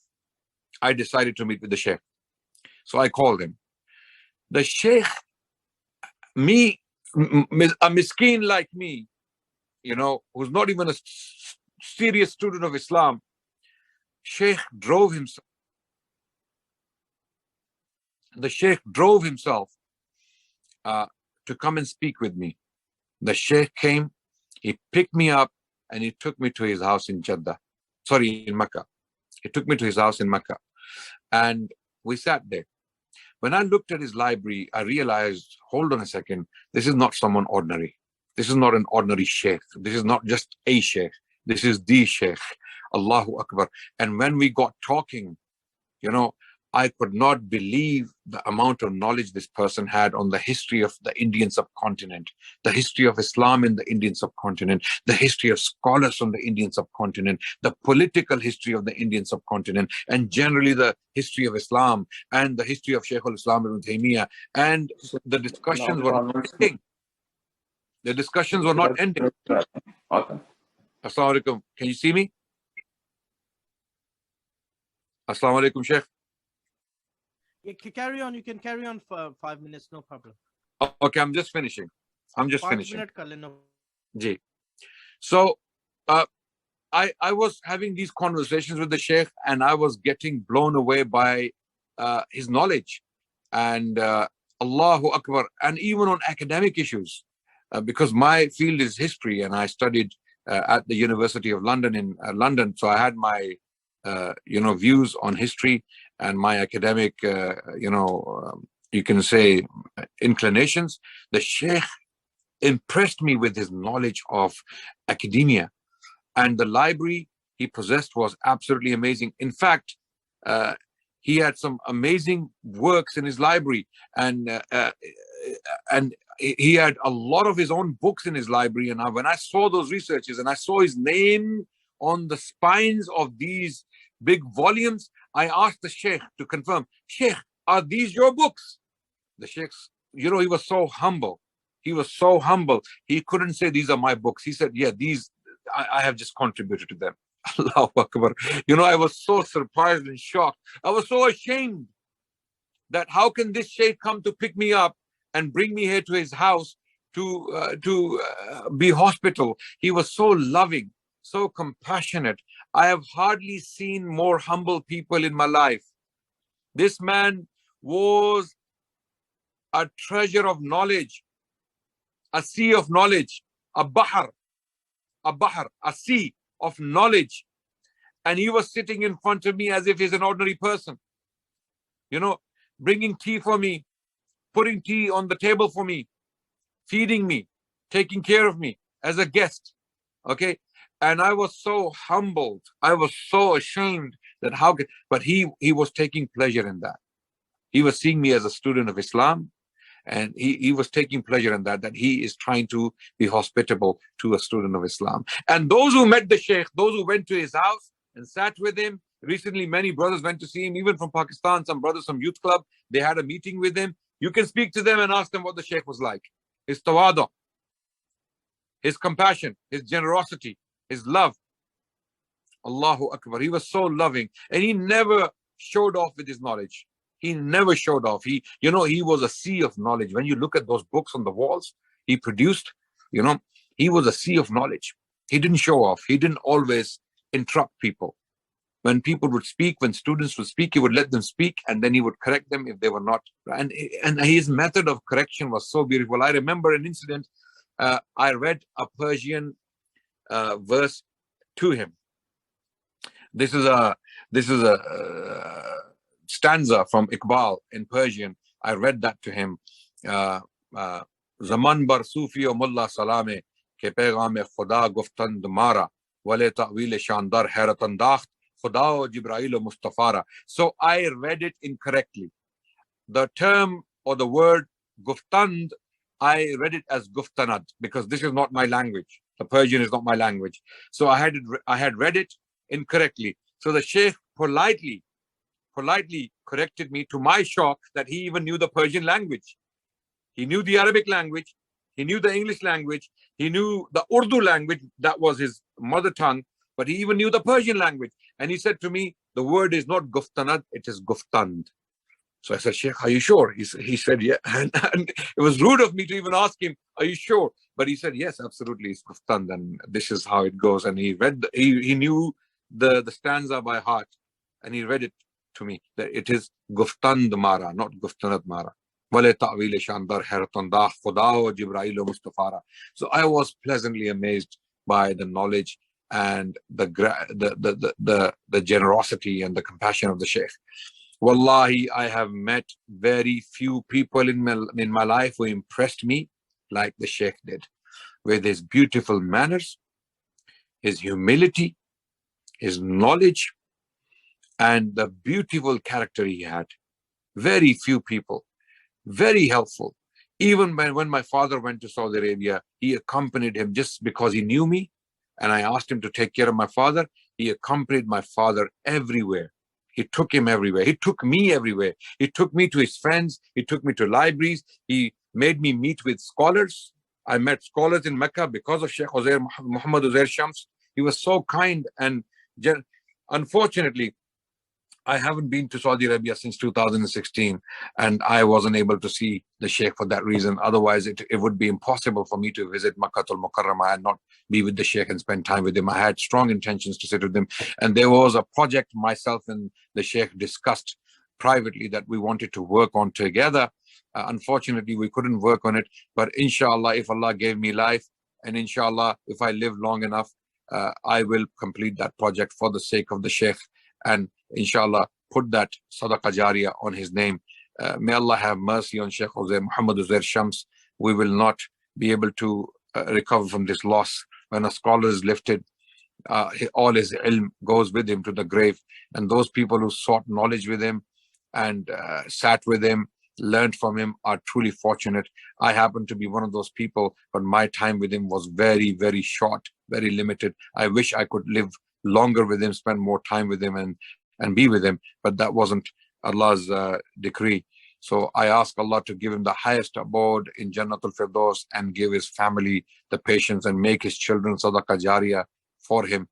I decided to meet with the Sheikh. So I called him. The Sheikh, a miskin like me, who's not even a serious student of Islam, Sheikh drove himself. The Sheikh drove himself to come and speak with me. The Sheikh came, he picked me up, and he took me to his house in in Mecca. He took me to his house in Mecca, and we sat there. When I looked at his library, I realized, hold on a second, this is not someone ordinary. This is not an ordinary Sheikh. This is not just a Sheikh. This is the Sheikh. Allahu Akbar. And when we got talking, I could not believe the amount of knowledge this person had on the history of the Indian subcontinent, the history of Islam in the Indian subcontinent, the history of scholars from the Indian subcontinent, the political history of the Indian subcontinent, and generally the history of Islam and the history of Shaykh al-Islam ibn Taymiyyah. And the discussions were not ending. The discussions were not ending. Okay. Assalamu alaikum. Can you see me? Assalamu alaikum, Sheikh. Yeah, carry on. You can carry on for 5 minutes, no problem. Okay, I'm just finishing. 5 minute kar lena. Ji. So, I was having these conversations with the Sheikh, and I was getting blown away by his knowledge, and Allahu Akbar, and even on academic issues, because my field is history, and I studied at the University of London in London, so I had my views on history and my academic, you can say, inclinations. The Sheikh impressed me with his knowledge of academia, and the library he possessed was absolutely amazing. In fact, he had some amazing works in his library, and he had a lot of his own books in his library. And when I saw those researches and I saw his name on the spines of these big volumes, I asked the Sheikh to confirm, Sheikh, are these your books? The Sheikh, he was so humble. He was so humble. He couldn't say, these are my books. He said, yeah, these, I have just contributed to them. Allahu Akbar. I was so surprised and shocked. I was so ashamed that how can this Sheikh come to pick me up and bring me here to his house to be hospital. He was so loving, so compassionate. I have hardly seen more humble people in my life. This man was a treasure of knowledge, a sea of knowledge, a sea of knowledge. And he was sitting in front of me as if he's an ordinary person, bringing tea for me, putting tea on the table for me, feeding me, taking care of me as a guest. Okay. And I was so humbled. I was so ashamed that but he was taking pleasure in that. He was seeing me as a student of Islam, and he was taking pleasure in that he is trying to be hospitable to a student of Islam. And those who met the Sheikh, those who went to his house and sat with him, recently many brothers went to see him, even from Pakistan, some brothers from Youth Club, they had a meeting with him. You can speak to them and ask them what the Sheikh was like. His tawadu, his compassion, his generosity, his love. Allahu Akbar. He was so loving, and he never showed off with his knowledge. He never showed off. He was a sea of knowledge. When you look at those books on the walls he produced, he was a sea of knowledge. He didn't show off. He didn't always interrupt people. When people would speak, when students would speak, he would let them speak, and then he would correct them if they were not. And his method of correction was so beautiful. I remember an incident. I read a Persian verse to him. This is a stanza from Iqbal in Persian. I read that to him. Zaman bar Sufi o Mullah Salame ke pegham Khuda guftand mara wale ta'wil shandar hayrat andakht Khuda o Jibrail o Mustafara. So I read it incorrectly. The term or the word guftand, I read it as guftanad, because this is not my language. The Persian is not my language. So I had read it incorrectly. So the Sheikh politely corrected me, to my shock, that he even knew the Persian language. He knew the Arabic language. He knew the English language. He knew the Urdu language, that was his mother tongue, but he even knew the Persian language. And he said to me, the word is not guftanad, it is guftand. So I said, Sheikh, are you sure? He said, yeah. And it was rude of me to even ask him, are you sure? But he said, yes, absolutely, it's guftand, and this is how it goes. And he read, he knew the stanza by heart, and he read it to me, that it is guftand mara, not guftanad mara. Wale ta'wil shandar hayratandakh Khuda o Jibrail o Mustafara. So I was pleasantly amazed by the knowledge and the generosity and the compassion of the Sheikh. Wallahi, I have met very few people in my life who impressed me like the Sheikh did, with his beautiful manners, his humility, his knowledge, and the beautiful character he had. Very few people, very helpful. Even when my father went to Saudi Arabia, he accompanied him just because he knew me, and I asked him to take care of my father. He accompanied my father everywhere. He took him everywhere. He took me everywhere. He took me to his friends. He took me to libraries. He made me meet with scholars. I met scholars in Mecca because of Sheikh Muhammad Uzair Shams. He was so kind and unfortunately, I haven't been to Saudi Arabia since 2016, and I wasn't able to see the Sheikh for that reason. Otherwise, it would be impossible for me to visit Makkah al-Mukarramah and not be with the Sheikh and spend time with him. I had strong intentions to sit with him, and there was a project myself and the Sheikh discussed privately that we wanted to work on together. Unfortunately, we couldn't work on it, but inshallah, if Allah gave me life, and inshallah, if I live long enough, I will complete that project for the sake of the Sheikh, and inshallah put that Sadaqah Jariyah on his name. May Allah have mercy on Sheikh Muhammad Uzair Shams. We will not be able to recover from this loss. When a scholar is lifted, all his ilm goes with him to the grave. And those people who sought knowledge with him and sat with him learned from him are truly fortunate. I happen to be one of those people, but my time with him was very, very short, very limited. I wish I could live longer with him, spend more time with him, and be with him, but that wasn't Allah's decree. So I ask Allah to give him the highest abode in Jannatul Firdaus and give his family the patience and make his children sadaqah jariyah for him.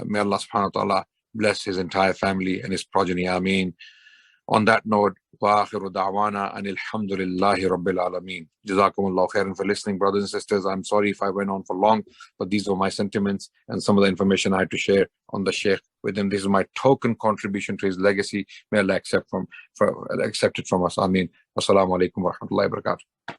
May Allah subhanahu wa ta'ala bless his entire family and his progeny. Ameen. On that note, wa akhiru da'wana and alhamdulillahi rabbil alameen. Jazakumullahu khairan for listening, brothers and sisters. I'm sorry if I went on for long, but these were my sentiments and some of the information I had to share on the Shaykh with him. This is my token contribution to his legacy. May Allah accept it from us. Ameen. Wassalamu alaikum wa rahmatullahi wa barakatuh.